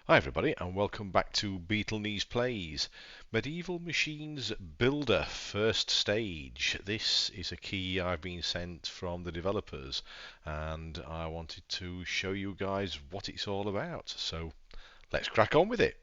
Hi everybody and welcome back to Beetlenees Plays. Medieval Machines Builder First Stage. This is a key I've been sent from the developers and I wanted to show you guys what it's all about. So let's crack on with it.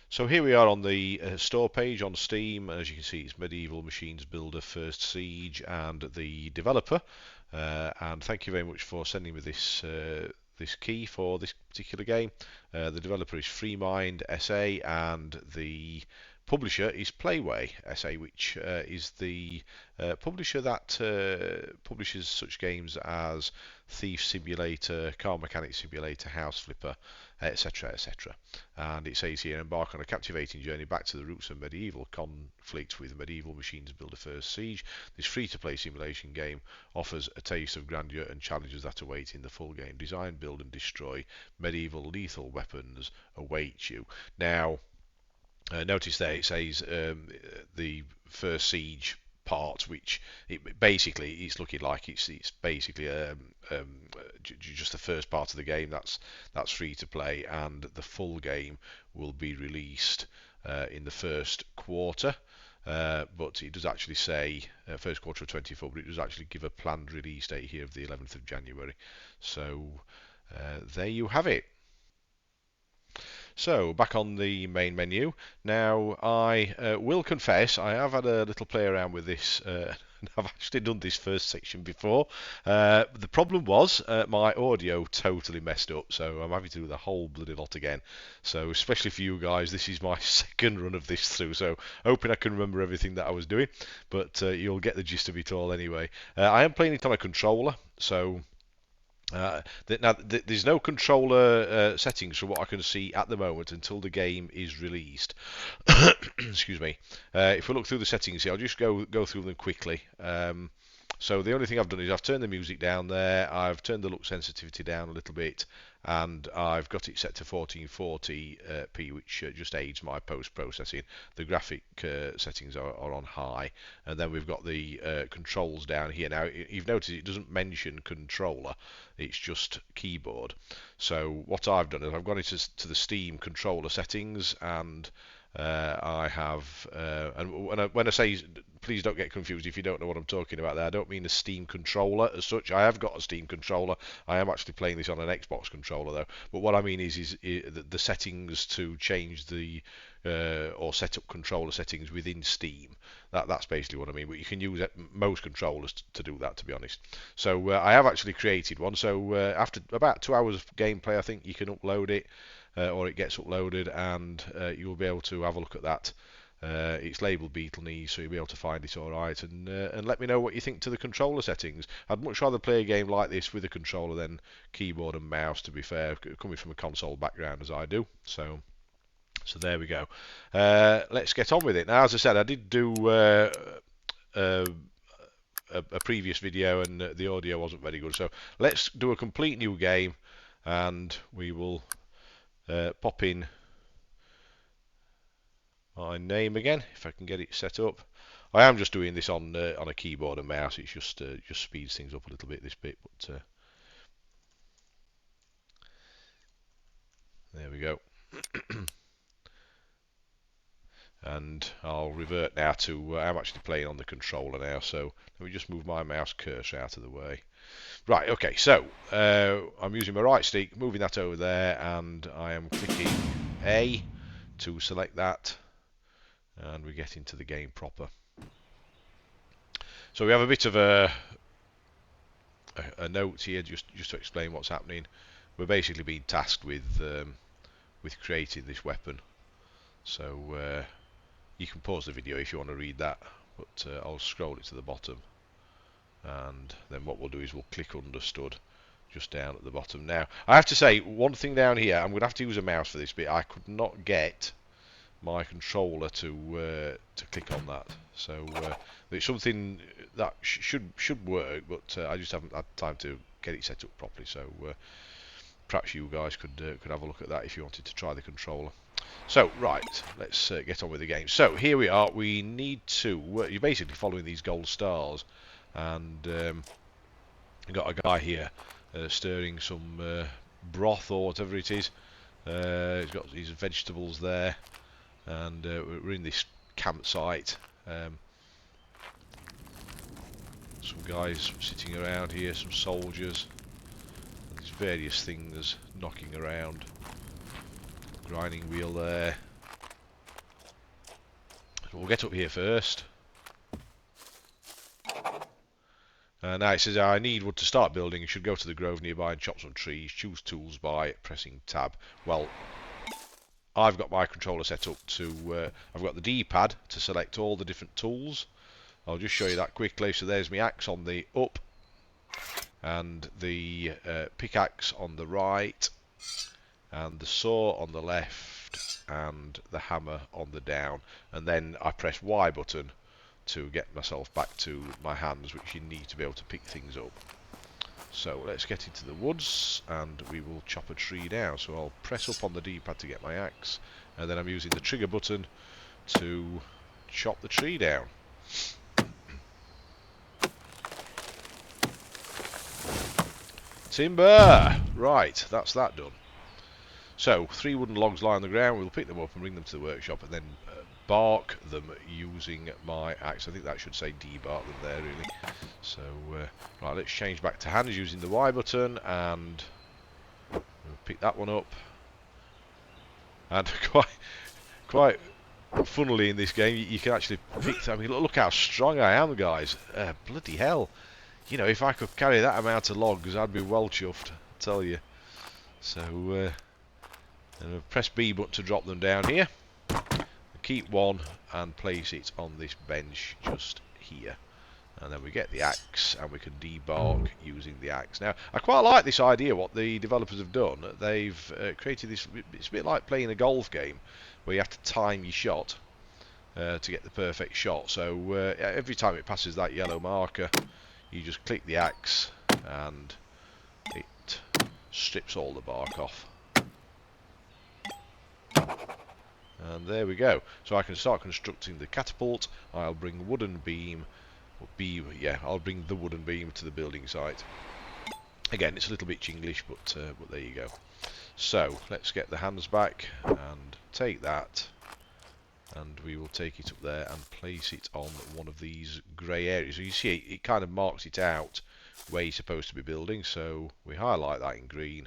So here we are on the store page on Steam. As you can see, it's Medieval Machines Builder First Siege and the developer. And thank you very much for sending me this key for this particular game. The developer is FreeMind SA and the publisher is Playway SA, which is the publisher that publishes such games as Thief Simulator, Car Mechanic Simulator, House Flipper, etc., etc. And it says here, embark on a captivating journey back to the roots of medieval conflict with Medieval Machines Builder First Siege. This free-to-play simulation game offers a taste of grandeur and challenges that await in the full game. Design, build and destroy medieval lethal weapons await you. Now, notice there it says the first siege part, which basically it's looking like it's basically just the first part of the game that's free to play, and the full game will be released in the first quarter. But it does actually say first quarter of 24, but it does actually give a planned release date here of the 11th of January. So there you have it. So, back on the main menu. Now, I will confess, I have had a little play around with this. I've actually done this first section before. The problem was my audio totally messed up, so I'm having to do the whole bloody lot again. So, especially for you guys, this is my second run of this through, so hoping I can remember everything that I was doing, but you'll get the gist of it all anyway. I am playing it on a controller, so there's no controller settings from what I can see at the moment until the game is released. Excuse me. If we look through the settings here, I'll just go through them quickly. So the only thing I've done is I've turned the music down there, I've turned the look sensitivity down a little bit, and I've got it set to 1440p, which just aids my post-processing. The graphic settings are on high, and then we've got the controls down here. Now, you've noticed it doesn't mention controller, it's just keyboard. So what I've done is I've gone into the Steam controller settings, and I have, and when I say, please don't get confused if you don't know what I'm talking about there, I don't mean a Steam controller as such. I have got a Steam controller. I am actually playing this on an Xbox controller though. But what I mean is the settings to change the or set up controller settings within Steam. That's basically what I mean. But you can use most controllers to do that, to be honest. So I have actually created one. So after about 2 hours of gameplay, I think you can upload it. Or it gets uploaded, and you'll be able to have a look at that. It's labelled Beetlenees, so you'll be able to find it all right, and let me know what you think to the controller settings. I'd much rather play a game like this with a controller than keyboard and mouse, to be fair, coming from a console background as I do. So there we go. Let's get on with it. Now, as I said, I did do a previous video, and the audio wasn't very good. So let's do a complete new game, and we will pop in my name again if I can get it set up. I am just doing this on a keyboard and mouse. It's just speeds things up a little bit, this bit, but there we go. And I'll revert now to I'm actually playing on the controller now, so let me just move my mouse cursor out of the way. Right, okay, so I'm using my right stick, moving that over there, and I am clicking A to select that, and we get into the game proper. So we have a bit of a note here just to explain what's happening. We're basically being tasked with creating this weapon. So you can pause the video if you want to read that, but I'll scroll it to the bottom, and then what we'll do is we'll click understood just down at the bottom. Now, I have to say one thing down here. I'm going to have to use a mouse for this bit. I could not get my controller to click on that, so it's something that should work, but I just haven't had time to get it set up properly. So perhaps you guys could have a look at that if you wanted to try the controller. So, right, let's get on with the game. So, here we are. We need to... you're basically following these gold stars. And you've got a guy here stirring some broth or whatever it is. He's got his vegetables there. And we're in this campsite. Some guys sitting around here, some soldiers. And there's various things knocking around. Grinding wheel there. So we'll get up here first. Now it says I need wood to start building. You should go to the grove nearby and chop some trees. Choose tools by pressing tab. Well, I've got my controller set up to... I've got the D-pad to select all the different tools. I'll just show you that quickly. So there's my axe on the up. And the pickaxe on the right. And the saw on the left. And the hammer on the down. And then I press Y button to get myself back to my hands, which you need to be able to pick things up. So let's get into the woods and we will chop a tree down. So I'll press up on the D-pad to get my axe, and then I'm using the trigger button to chop the tree down. Timber! Right, that's that done. So 3 wooden logs lie on the ground. We'll pick them up and bring them to the workshop and then bark them using my axe. I think that should say debark them there, really. So right, let's change back to hands using the Y button, and we'll pick that one up. And quite funnily in this game, you can actually pick. I mean, look how strong I am, guys. Bloody hell! You know, if I could carry that amount of logs, I'd be well chuffed, I tell you. So press B button to drop them down here. Keep one and place it on this bench just here. And then we get the axe and we can debark using the axe. Now, I quite like this idea, what the developers have done. They've created this, it's a bit like playing a golf game where you have to time your shot to get the perfect shot. So every time it passes that yellow marker, you just click the axe and it strips all the bark off. And there we go. So I can start constructing the catapult. I'll bring wooden beam. I'll bring the wooden beam to the building site. Again, it's a little bit Chinglish, but there you go. So let's get the hands back and take that, and we will take it up there and place it on one of these grey areas. So you see, it kind of marks it out where you're supposed to be building. So we highlight that in green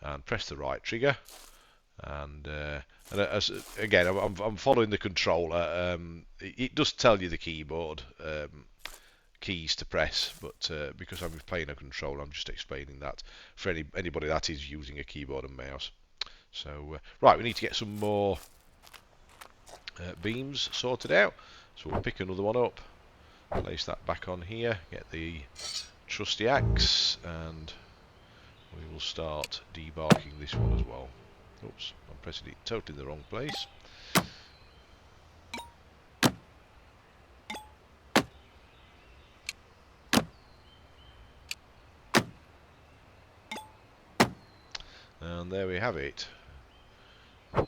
and press the right trigger. And again, I'm following the controller. It does tell you the keyboard keys to press, but because I'm playing a controller, I'm just explaining that for anybody that is using a keyboard and mouse. So right, we need to get some more beams sorted out. So we'll pick another one up, place that back on here, get the trusty axe, and we will start debarking this one as well. Oops, I'm pressing it totally in the wrong place. And there we have it.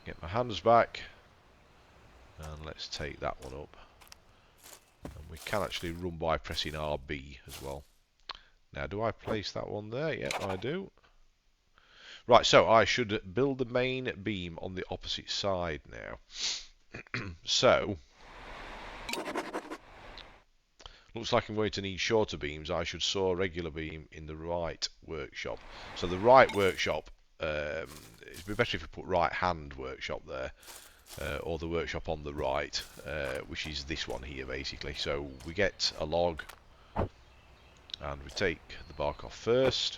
Get my hands back, and let's take that one up. And we can actually run by pressing RB as well. Now, do I place that one there? Yep, I do. Right, so I should build the main beam on the opposite side now. So, looks like I'm going to need shorter beams. I should saw a regular beam in the right workshop. So the right workshop, it'd be better if you put right hand workshop there, or the workshop on the right, which is this one here basically. So we get a log, and we take the bark off first.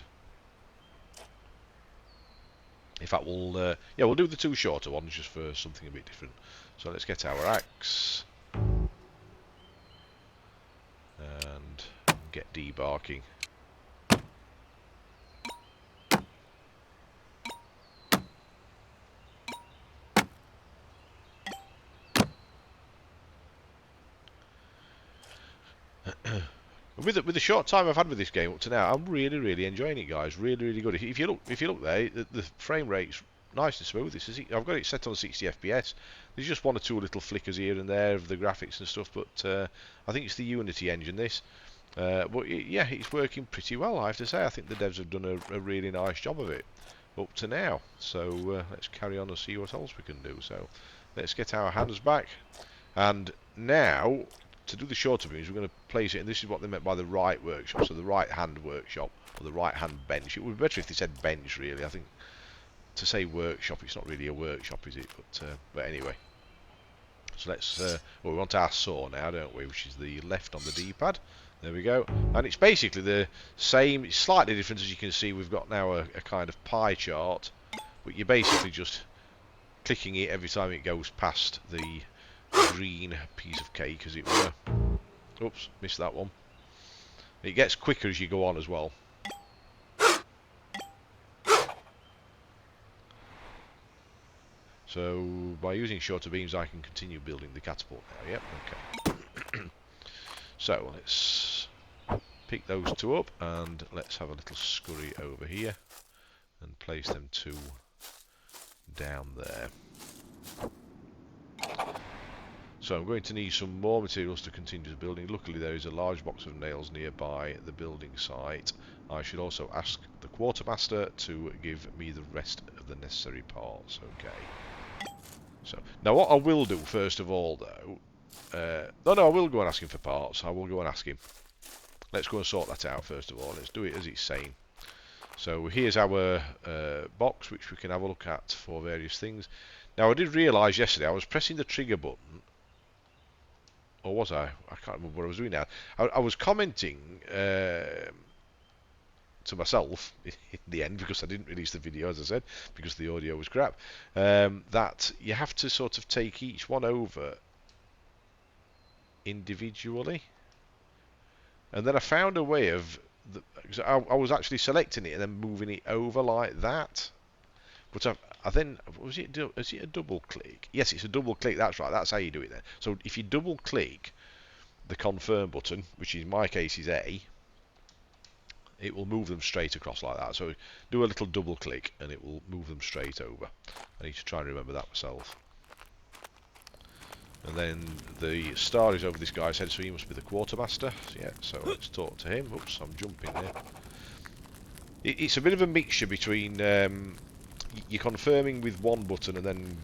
In fact, we'll do the 2 shorter ones just for something a bit different. So let's get our axe and get debarking. With the short time I've had with this game up to now, I'm really enjoying it, guys. Really good. If you look there, the frame rate's nice and smooth. I've got it set on 60 FPS. There's just one or two little flickers here and there of the graphics and stuff, but I think it's the Unity engine this. But yeah, it's working pretty well, I have to say. I think the devs have done a really nice job of it up to now. So let's carry on and see what else we can do. So let's get our hands back. And now, to do the shorter beams, we're going to place it, and this is what they meant by the right workshop, so the right-hand workshop, or the right-hand bench. It would be better if they said bench, really. I think to say workshop, it's not really a workshop, is it? But anyway. So let's, well, we want our saw now, don't we, which is the left on the D-pad. There we go. And it's basically the same, it's slightly different, as you can see. We've got now a kind of pie chart, but you're basically just clicking it every time it goes past the green piece of cake, as it were. Oops, missed that one. It gets quicker as you go on as well. So by using shorter beams, I can continue building the catapult now. Yep, okay. So let's pick those two up, and let's have a little scurry over here and place them two down there. So I'm going to need some more materials to continue the building. Luckily there is a large box of nails nearby the building site. I should also ask the quartermaster to give me the rest of the necessary parts. Okay. So now what I will do first of all though, no, I will go and ask him for parts. I will go and ask him. Let's go and sort that out first of all. Let's do it as it's saying. So here's our box, which we can have a look at for various things. Now I did realise yesterday I was pressing the trigger button. Or was I? I can't remember what I was doing now. I was commenting to myself in the end, because I didn't release the video, as I said, because the audio was crap, that you have to sort of take each one over individually. And then I found a way of... I was actually selecting it and then moving it over like that. But I then, is it a double click? Yes, it's a double click, that's right, that's how you do it then. So if you double click the confirm button, which in my case is A, it will move them straight across like that. So do a little double click and it will move them straight over. I need to try and remember that myself. And then the star is over this guy's head, so he must be the quartermaster. Yeah, so let's talk to him. Oops, I'm jumping there. It's a bit of a mixture between... you're confirming with one button, and then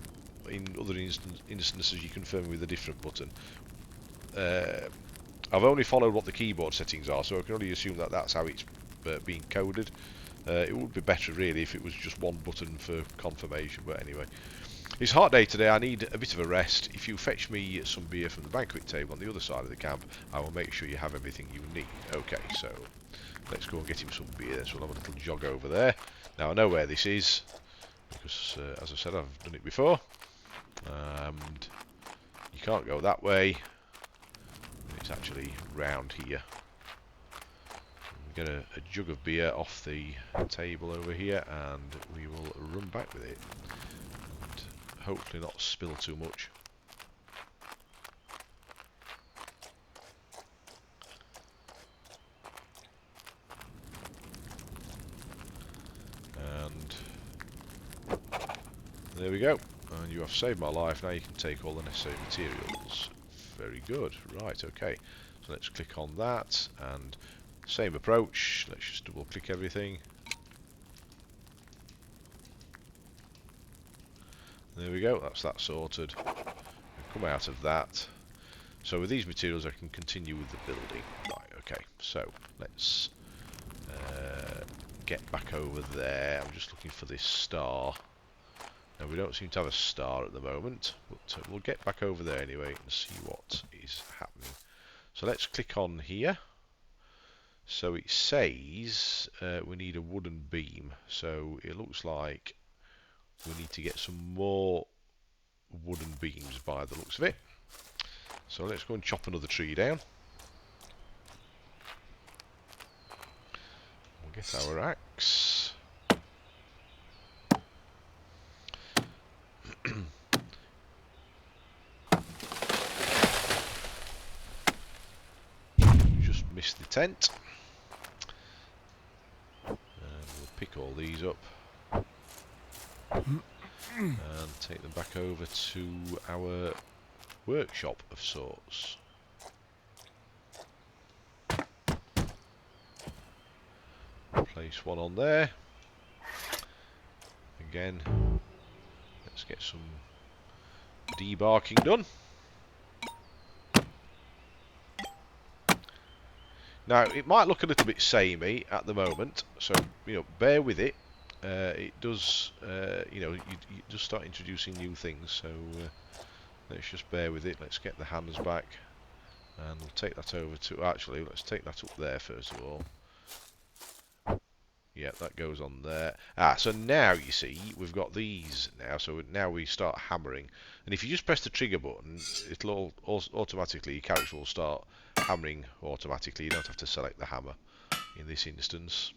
in other instances you're confirming with a different button. I've only followed what the keyboard settings are, so I can only assume that that's how it's being coded. It would be better really if it was just one button for confirmation, but anyway. It's a hot day today, I need a bit of a rest. If you fetch me some beer from the banquet table on the other side of the camp, I will make sure you have everything you need. Okay, so let's go and get him some beer, so we'll have a little jog over there. Now I know where this is, because as I said, I've done it before, and you can't go that way. It's actually round here. We get a jug of beer off the table over here, and we will run back with it and hopefully not spill too much. And there we go, and you have saved my life. Now you can take all the necessary materials. Very good. Right, okay. So let's click on that, and same approach. Let's just double click everything. There we go, that's that sorted. We've come out of that. So with these materials I can continue with the building. Right, okay. So let's get back over there. I'm just looking for this star. Now we don't seem to have a star at the moment, but we'll get back over there anyway and see what is happening. So let's click on here. So it says we need a wooden beam. So it looks like we need to get some more wooden beams by the looks of it. So let's go and chop another tree down. We'll get our axe. Just missed the tent. And we'll pick all these up. and take them back over to our workshop of sorts. Place one on there. Again, let's get some debarking done. Now, it might look a little bit samey at the moment, so, you know, bear with it. It does, you know, you just start introducing new things, so let's just bear with it. Let's get the hands back, and we'll take that over to, actually, let's take that up there first of all. Yeah, that goes on there. So now you see, we've got these now, so now we start hammering. And if you just press the trigger button, it'll automatically, your character will start hammering automatically. You don't have to select the hammer in this instance.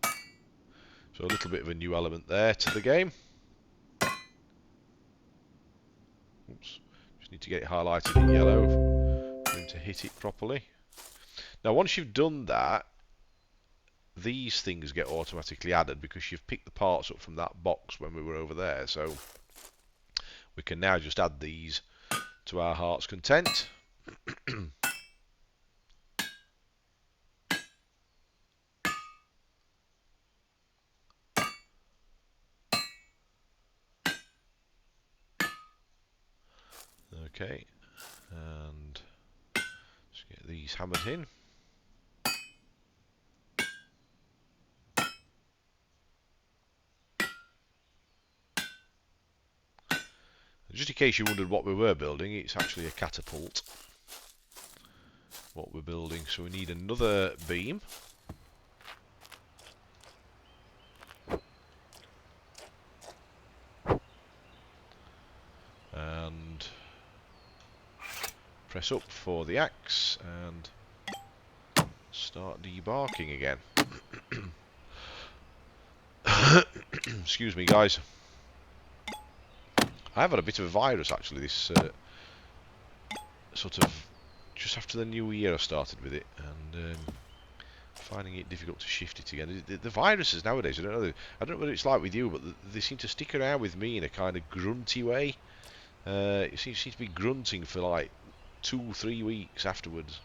So a little bit of a new element there to the game. Oops, just need to get it highlighted in yellow for him to hit it properly. Now once you've done that, these things get automatically added because you've picked the parts up from that box when we were over there. So we can now just add these to our heart's content. Okay, and let's get these hammered in. Just in case you wondered what we were building, it's actually a catapult. What we're building, so we need another beam. And press up for the axe and start debarking again. Excuse me, guys. I've had a bit of a virus actually this sort of just after the new year I started with it, and finding it difficult to shift it again. The viruses nowadays, I don't know what it's like with you, but they seem to stick around with me in a kind of grunty way. It seems to be grunting for like 2-3 weeks afterwards.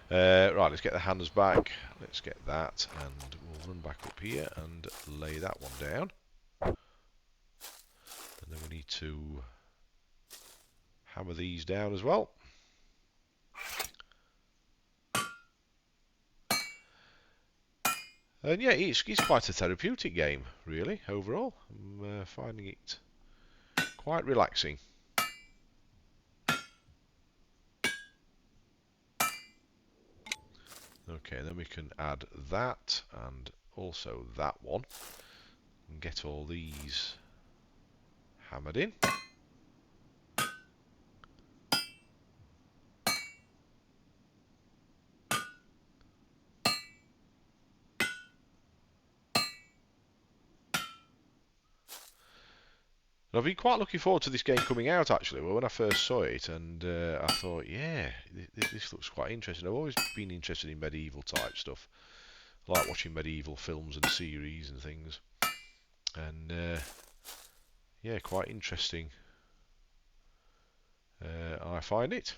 Right, let's get the hands back. Let's get that, and we'll run back up here and lay that one down. And then we need to hammer these down as well. And yeah, it's quite a therapeutic game, really, overall. I'm finding it quite relaxing. Okay, then we can add that and also that one and get all these hammered in. I've been quite looking forward to this game coming out actually. Well, when I first saw it, and I thought, yeah, this looks quite interesting. I've always been interested in medieval type stuff. I like watching medieval films and series and things, and yeah, quite interesting. I find it.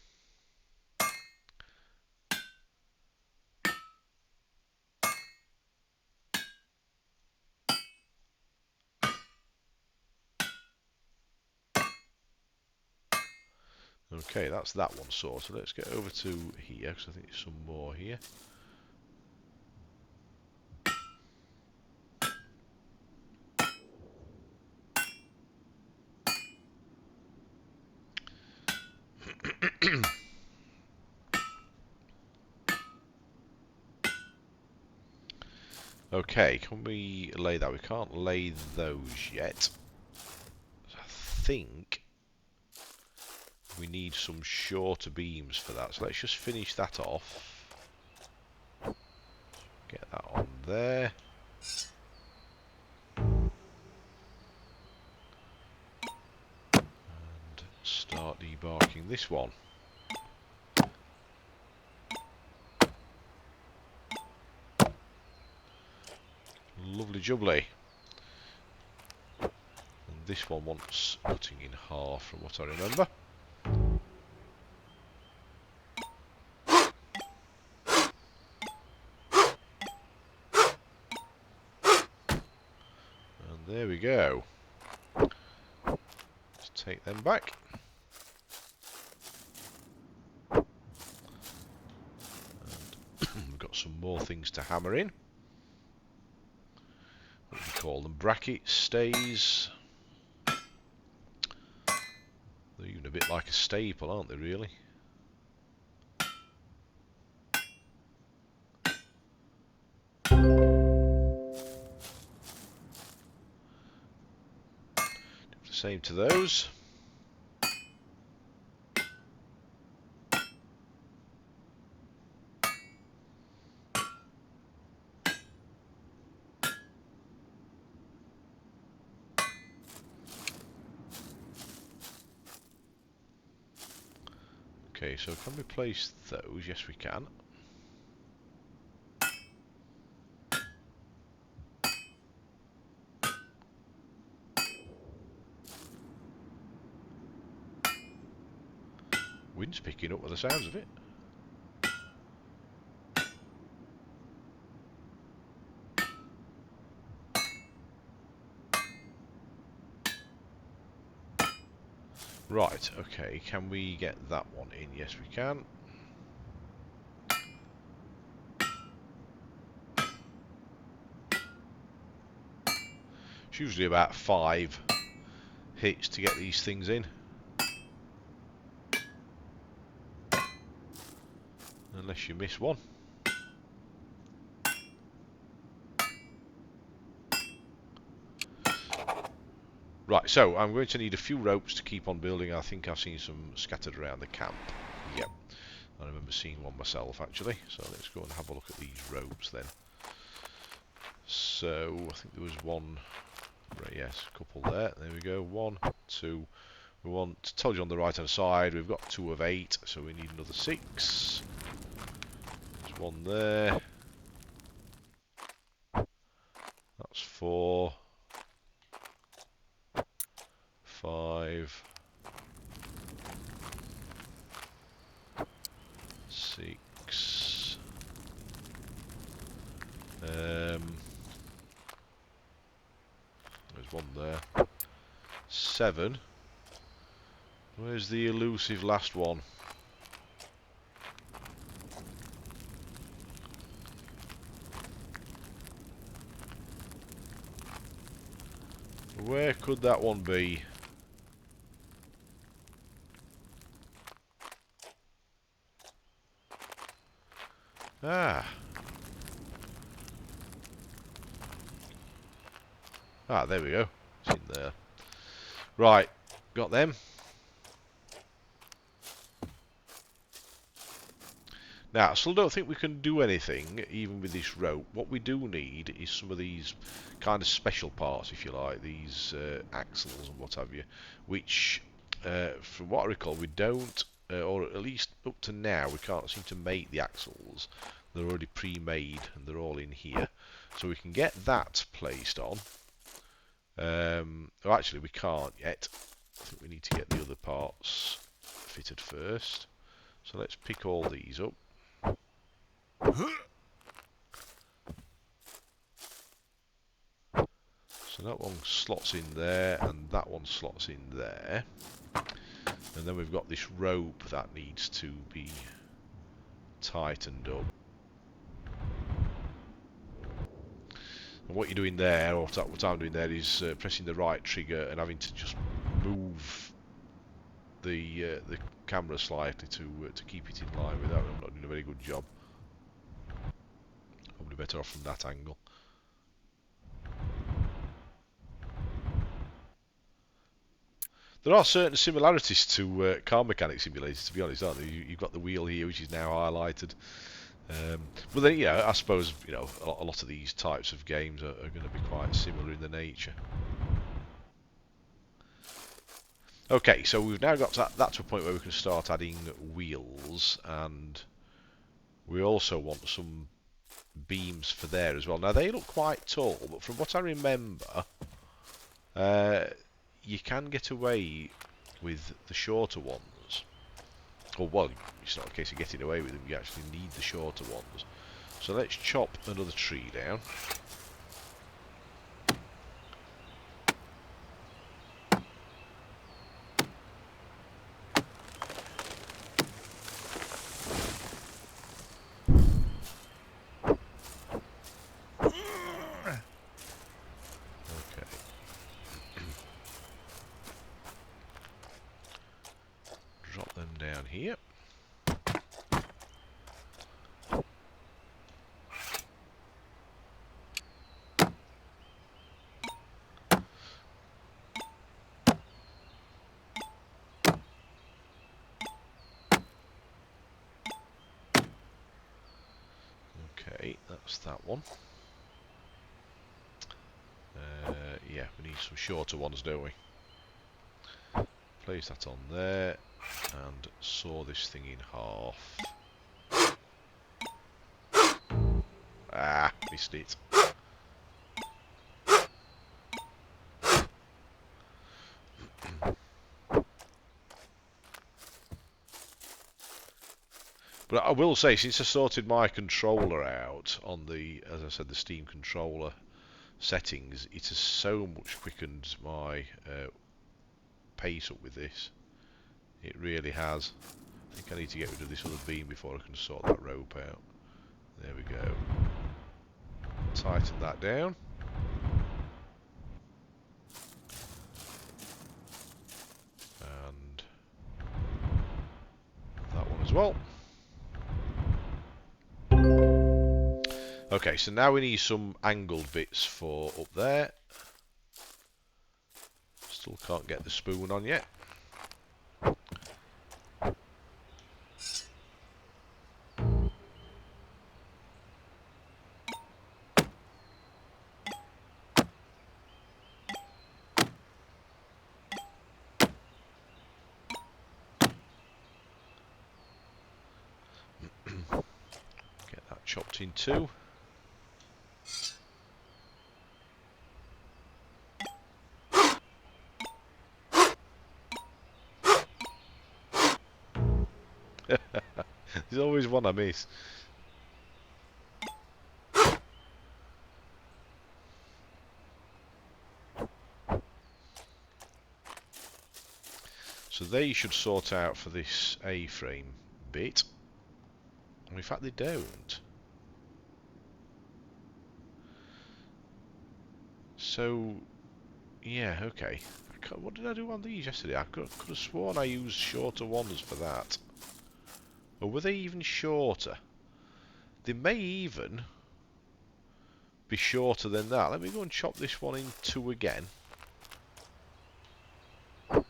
Okay, that's that one sorted. Let's get over to here, because I think there's some more here. Okay, can we lay that? We can't lay those yet. I think we need some shorter beams for that. So let's just finish that off. Get that on there. And start debarking this one. Lovely jubbly. And this one wants cutting in half from what I remember. And there we go. Let's take them back. We've got some more things to hammer in. What do we call them? Brackets, stays. They're even a bit like a staple, aren't they, really? Do the same to those. Okay, so can we place those? Yes, we can. Wind's picking up with the sounds of it. Right, okay, can we get that one in? Yes, we can. It's usually about 5 hits to get these things in. Unless you miss one. Right, so I'm going to need a few ropes to keep on building. I think I've seen some scattered around the camp. Yep, I remember seeing one myself actually. So let's go and have a look at these ropes then. So I think there was one, right, yes, a couple there. There we go, 1, 2. We want, told you on the right hand side, we've got 2 of 8, so we need another 6. There's one there. That's 4. 5, 6. There's one there. 7. Where's the elusive last one? Where could that one be? Ah, there we go. It's in there. Right, got them. Now, I still don't think we can do anything, even with this rope. What we do need is some of these kind of special parts, if you like, these axles and what have you, which, from what I recall, we don't, or at least up to now, we can't seem to make the axles. They're already pre-made, and they're all in here. So we can get that placed on. Oh, actually, we can't yet. I think we need to get the other parts fitted first. So let's pick all these up. So that one slots in there, and that one slots in there. And then we've got this rope that needs to be tightened up. And what you're doing there, or what I'm doing there, is pressing the right trigger and having to just move the camera slightly to keep it in line with that. I'm not doing a very good job. Probably better off from that angle. There are certain similarities to Car Mechanic Simulator, to be honest, aren't there? You've got the wheel here, which is now highlighted. But then, yeah, I suppose, you know, a lot of these types of games are going to be quite similar in their nature. Okay, so we've now got that to a point where we can start adding wheels, and we also want some beams for there as well. Now they look quite tall, but from what I remember, you can get away with the shorter ones. Or well, it's not a case of getting away with them, you actually need the shorter ones. So let's chop another tree down. Drop them down here. Okay, that's that one. Yeah, we need some shorter ones, don't we? Place that on there and saw this thing in half. Ah, missed it. But I will say, since I sorted my controller out on the, as I said, the Steam controller settings, it has so much quickened my pace up with this. It really has. I think I need to get rid of this other beam before I can sort that rope out. There we go. Tighten that down. And that one as well. Okay, so now we need some angled bits for up there. Still can't get the spoon on yet. Get that chopped in two. There's always one I miss. So they should sort out for this A-frame bit. In fact, they don't. So, yeah, okay. What did I do on these yesterday? I could have sworn I used shorter ones for that. Or were they even shorter? They may even be shorter than that. Let me go and chop this one in two again. Let's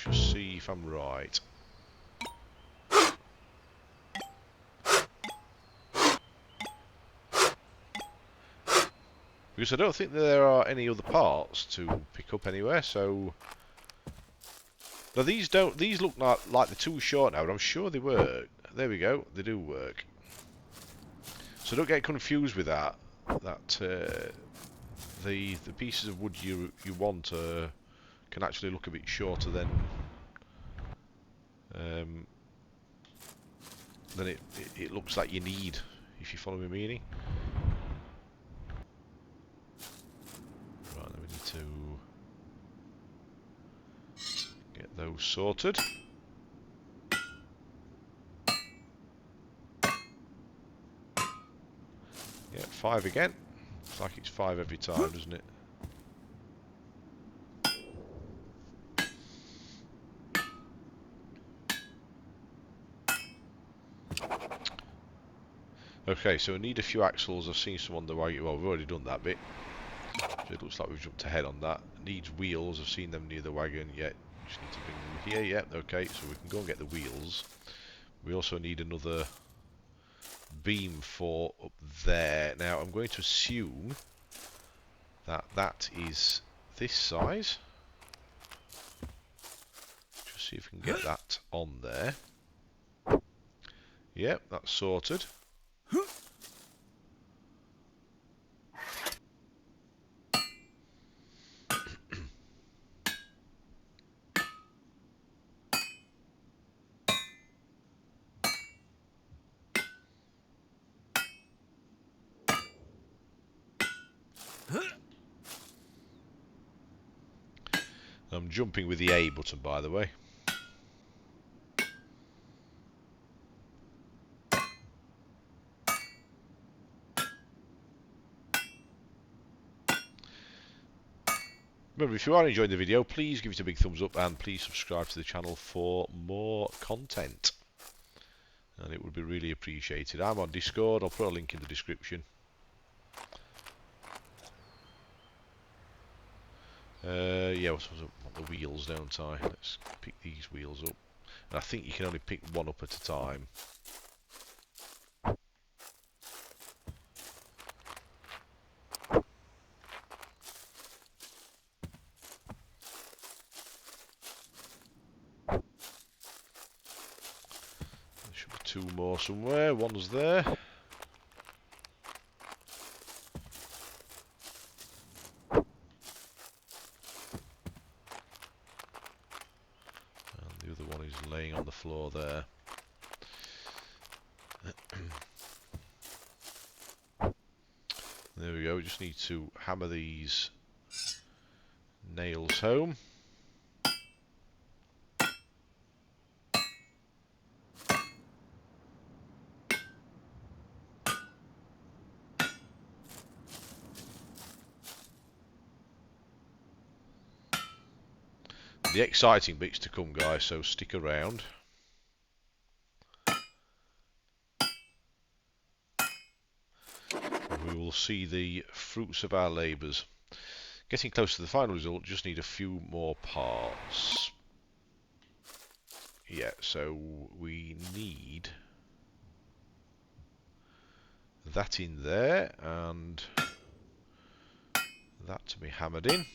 just see if I'm right. Because I don't think there are any other parts to pick up anywhere, so... Now these don't. These look like they're too short now, but I'm sure they work. There we go. They do work. So don't get confused with that. The pieces of wood you want can actually look a bit shorter than it looks like you need. If you follow my meaning. Right, then we need to get those sorted. Yeah, 5 again. Looks like it's 5 every time, doesn't it? Okay, so we need a few axles. I've seen some on the way. Well, we've already done that bit. So it looks like we've jumped ahead on that. Needs wheels. I've seen them near the wagon. Yeah, just need to bring them here. Yeah, okay, so we can go and get the wheels. We also need another beam for up there. Now, I'm going to assume that that is this size. Just see if we can get that on there. Yep, that's sorted. I'm jumping with the A button, by the way. Remember, if you are enjoying the video, please give it a big thumbs up and please subscribe to the channel for more content. And it would be really appreciated. I'm on Discord. I'll put a link in the description. Yeah, I want the wheels, don't I? Let's pick these wheels up. And I think you can only pick one up at a time. There should be two more somewhere. One's there. And the other one is laying on the floor there. There we go. We just need to hammer these nails home. The exciting bits to come, guys, so stick around. We will see the fruits of our labours. Getting close to the final result, just need a few more parts. Yeah, so we need that in there and that to be hammered in.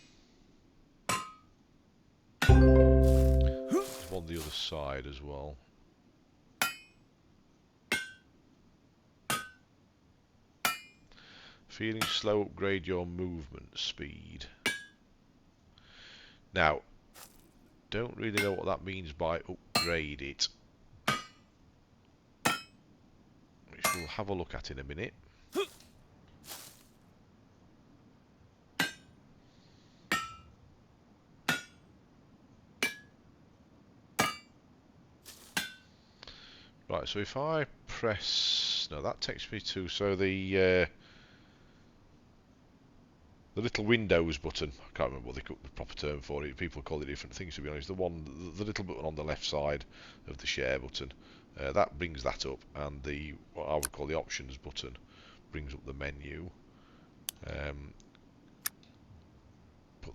There's one on the other side as well. Feeling slow, upgrade your movement speed. Now, don't really know what that means by upgrade it, which we'll have a look at in a minute. Right, so if I press... No, that takes me to... So the little Windows button, I can't remember what the proper term for it, people call it different things to be honest, the little button on the left side of the share button, that brings that up, and the what I would call the options button brings up the menu. But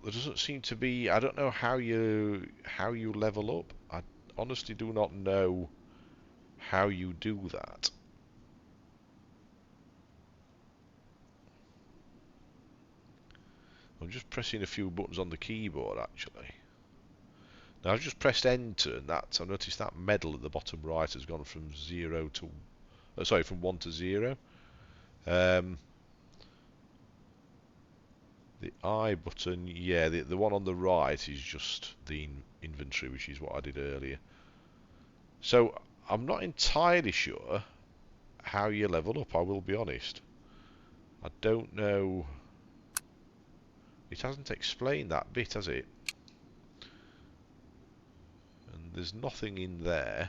there doesn't seem to be, I don't know how you level up. I honestly do not know how you do that. I'm just pressing a few buttons on the keyboard actually. Now I've just pressed enter and I've noticed that medal at the bottom right has gone from 0 to, sorry, from 1 to 0. The I button, yeah, the one on the right is just the inventory, which is what I did earlier. So I'm not entirely sure how you level up, I will be honest. I don't know. It hasn't explained that bit, has it? And there's nothing in there.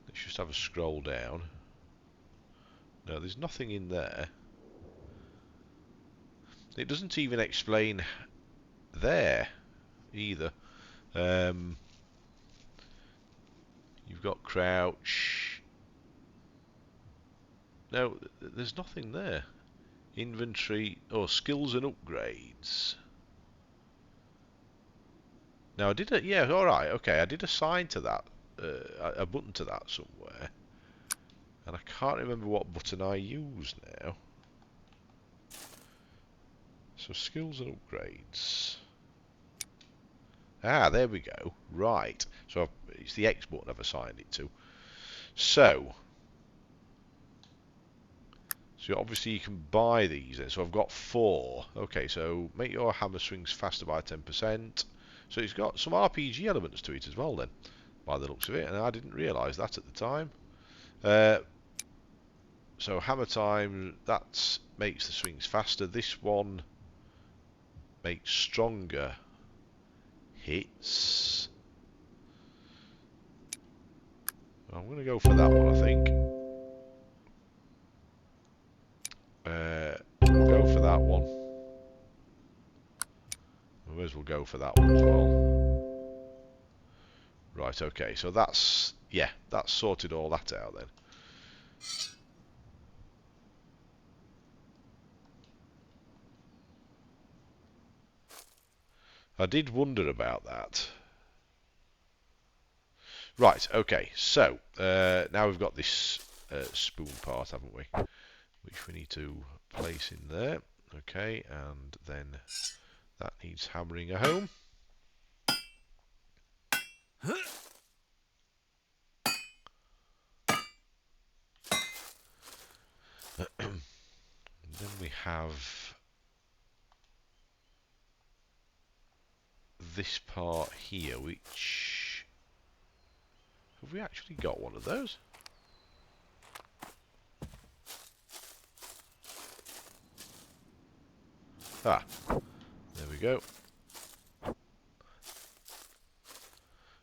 Let's just have a scroll down. No, there's nothing in there. It doesn't even explain there either. You've got crouch. No, there's nothing there. Inventory or skills and upgrades. Now I did it. Yeah, all right, okay. I did assign to that a button to that somewhere, and I can't remember what button I used now. So skills and upgrades. Ah, there we go. Right. So it's the X button I've assigned it to. So obviously you can buy these then. So I've got 4. Okay, so make your hammer swings faster by 10%. So it's got some RPG elements to it as well then, by the looks of it, and I didn't realise that at the time. So hammer time, that makes the swings faster. This one makes stronger hits. I'm going to go for that one, I think. We'll go for that one. We may as well go for that one as well. Right, okay, so that's, yeah, that's sorted all that out then. I did wonder about that. Right, okay, so now we've got this spoon part, haven't we? Which we need to place in there. Okay, and then that needs hammering home. Then we have this part here, which... Have we actually got one of those? Ah, there we go.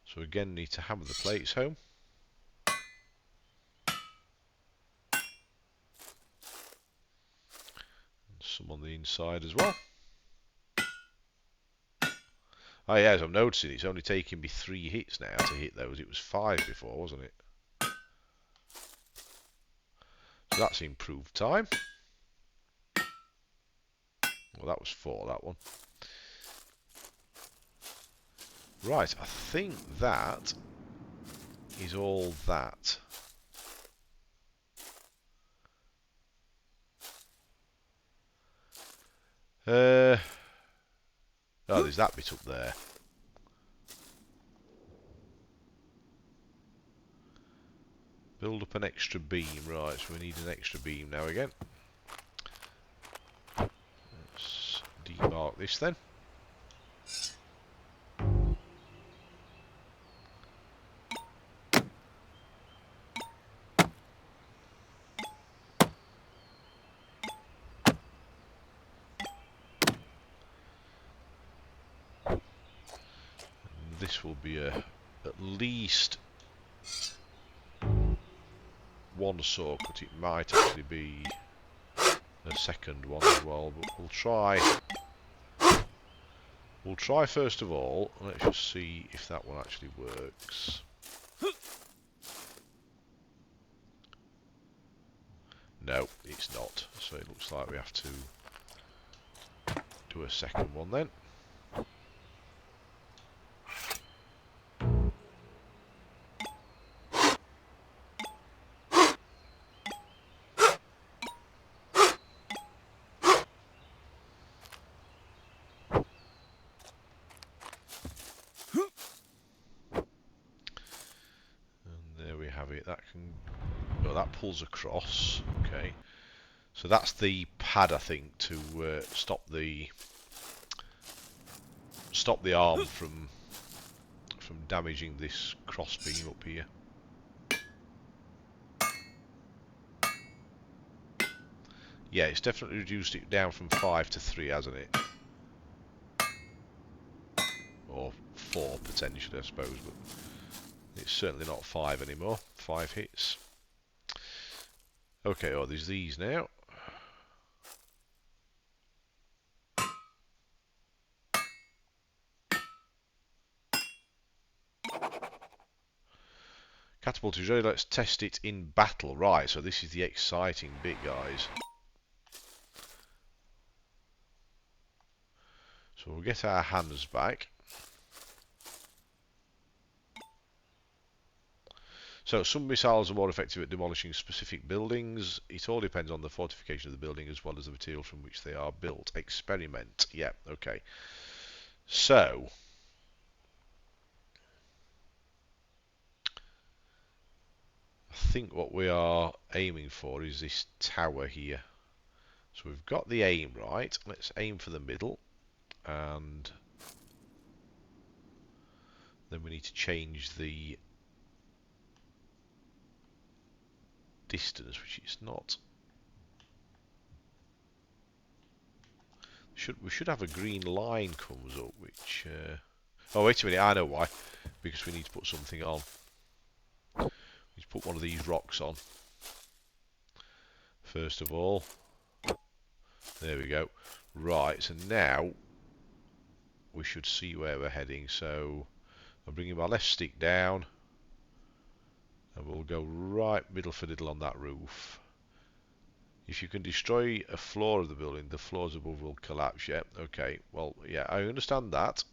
So again, need to hammer the plates home. And some on the inside as well. Oh yeah, as I'm noticing, it's only taking me 3 hits now to hit those. It was 5 before, wasn't it? So that's improved time. Well, that was 4, that one. Right, I think that is all that. Oh, there's that bit up there. Build up an extra beam. Right, so we need an extra beam now again. Let's demark this then. And this will be at least 1 saw cut. It might actually be a second one as well, but we'll try. We'll try first of all. Let's just see if that one actually works. No, it's not. So it looks like we have to do a second one then. That can, oh, that pulls across. Okay, so that's the pad, I think, to stop the arm from damaging this cross beam up here. Yeah, it's definitely reduced it down from 5 to 3, hasn't it? Or 4 potentially, I suppose, but it's certainly not 5 anymore. 5 hits. Okay, oh, there's these now. Catapult is ready, let's test it in battle. Right, so this is the exciting bit, guys. So we'll get our hands back. So some missiles are more effective at demolishing specific buildings. It all depends on the fortification of the building as well as the material from which they are built. Experiment. Yeah, okay. So I think what we are aiming for is this tower here. So we've got the aim right. Let's aim for the middle, and then we need to change the distance, which is not. We should have a green line comes up, which. Oh, wait a minute, I know why. Because we need to put something on. We need to put one of these rocks on. First of all. There we go. Right, so now we should see where we're heading. So I'm bringing my left stick down. And we'll go right middle for diddle on that roof. If you can destroy a floor of the building, the floors above will collapse. Yeah, okay. Well, yeah, I understand that.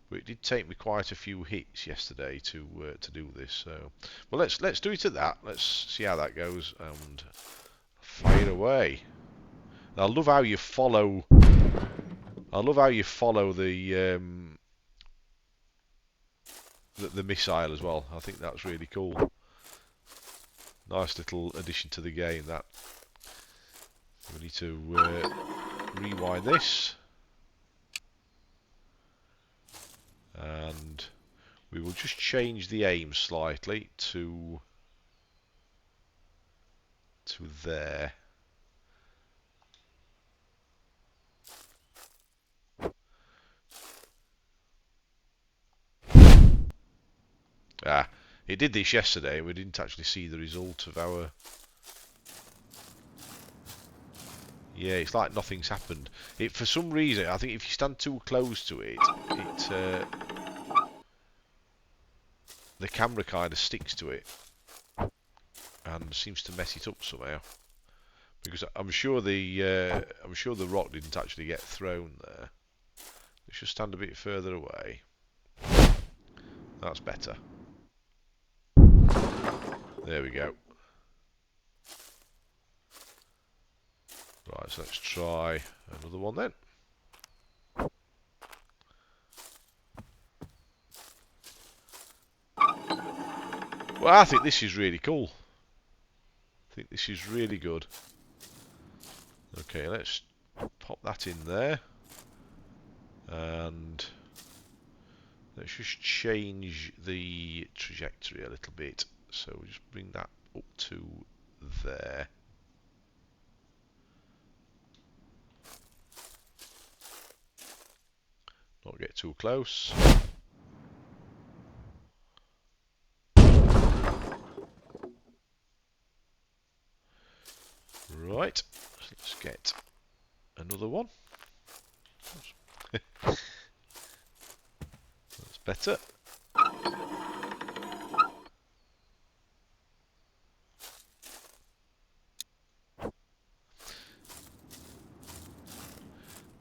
But it did take me quite a few hits yesterday to do this. So, well, let's do it at that. Let's see how that goes and fire away. And I love how you follow. I love how you follow the missile as well. I think that's really cool. Nice little addition to the game. That we need to rewind this. And we will just change the aim slightly to there. Ah, it did this yesterday. We didn't actually see the result of our. Yeah, it's like nothing's happened. It for some reason, I think if you stand too close to it, the camera kind of sticks to it and seems to mess it up somehow. Because I'm sure the rock didn't actually get thrown there. Let's just stand a bit further away. That's better. There we go. Right, so let's try another one then. Well, I think this is really cool. I think this is really good. Okay, let's pop that in there. And let's just change the trajectory a little bit. So we'll just bring that up to there. Not get too close. Right, let's get another one. That's better.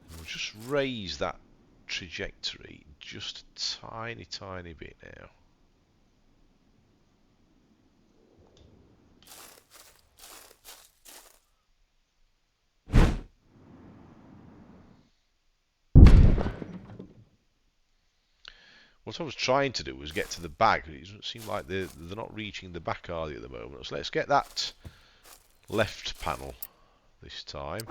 We'll just raise that trajectory just a tiny bit now. What I was trying to do was get to the back. It doesn't seem like they're not reaching the back, are they, at the moment? So let's get that left panel this time.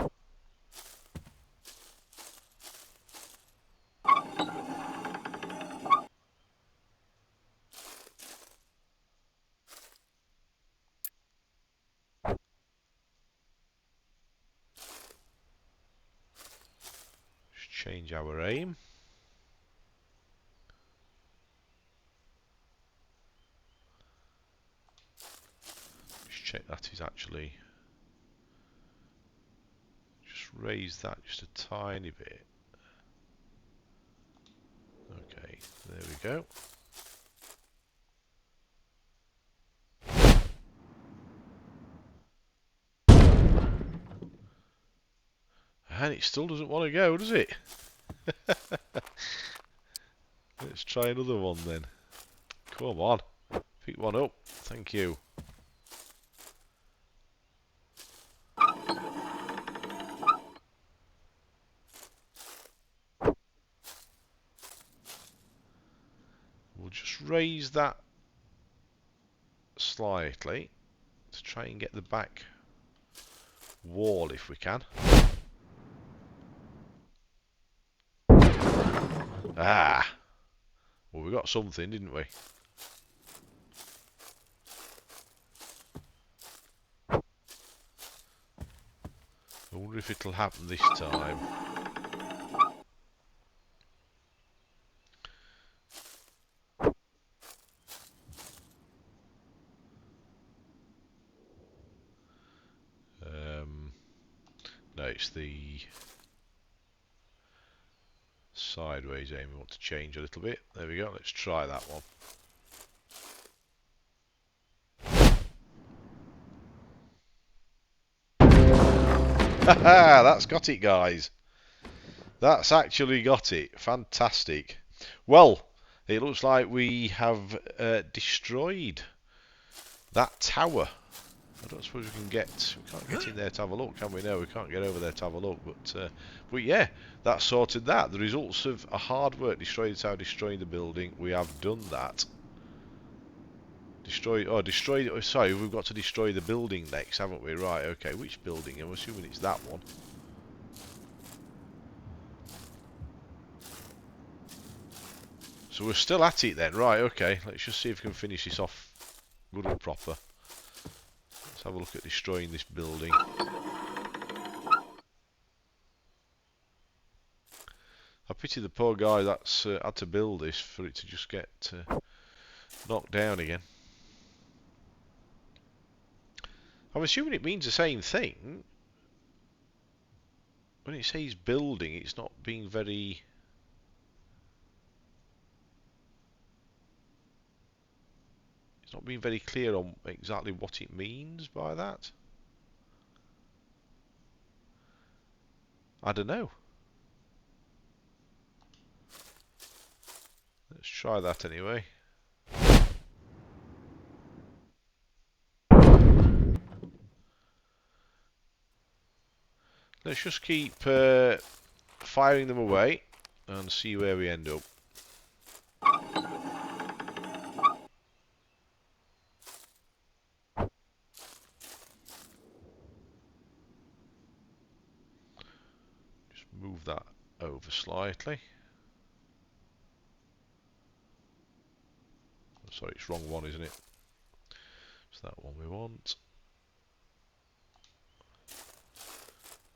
Just change our aim. Check that is actually, just raise that just a tiny bit. Okay, there we go. And it still doesn't want to go, does it? Let's try another one then. Come on, pick one up. Thank you. We'll just raise that slightly. try and get the back wall if we can. Ah! Well, we got something, didn't we? I wonder if it'll happen this time. No, it's the sideways aim we want to change a little bit. There we go, let's try that one. Haha, that's got it, guys. That's actually got it. Fantastic. Well, it looks like we have destroyed that tower. I don't suppose we can get. We can't get in there to have a look, can we? No, we can't get over there to have a look. But yeah, that sorted that. The results of a hard work destroyed the tower, destroying the building. We have done that. Destroy. Oh, destroy. Oh, sorry, we've got to destroy the building next, haven't we? Right. Okay. Which building? I'm assuming it's that one. So we're still at it then. Right. Okay. Let's just see if we can finish this off good and proper. Let's have a look at destroying this building. I pity the poor guy that's had to build this for it to just get knocked down again. I'm assuming it means the same thing. When it says building, it's not being very... It's not being very clear on exactly what it means by that. I don't know. Let's try that anyway. Let's just keep firing them away and see where we end up. Just move that over slightly. Sorry, it's wrong one, isn't it? It's that one we want.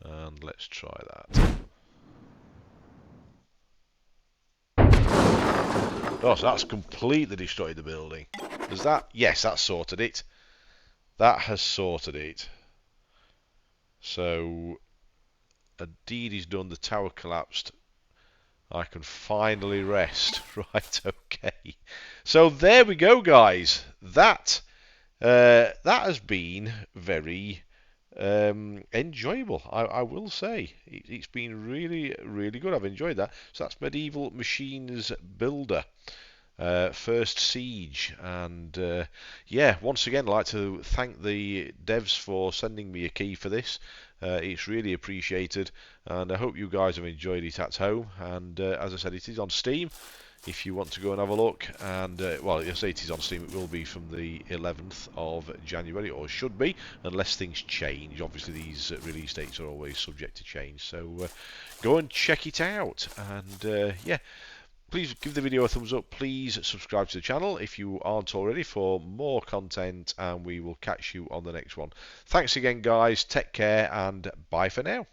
And let's try that. Oh, so that's completely destroyed the building. Does that? Yes, that sorted it. That has sorted it. So, a deed is done, the tower collapsed. I can finally rest. Right, okay. So there we go, guys. That has been very enjoyable, I will say. It's been really, really good. I've enjoyed that. So that's Medieval Machines Builder. First Siege, and yeah, once again I'd like to thank the devs for sending me a key for this. It's really appreciated, and I hope you guys have enjoyed it at home. And as I said, it is on Steam if you want to go and have a look. And well, I say it is on Steam, it will be from the 11th of January, or should be, unless things change. Obviously these release dates are always subject to change, so go and check it out. And yeah, please give the video a thumbs up. Please subscribe to the channel if you aren't already for more content, and we will catch you on the next one. Thanks again, guys. Take care, and bye for now.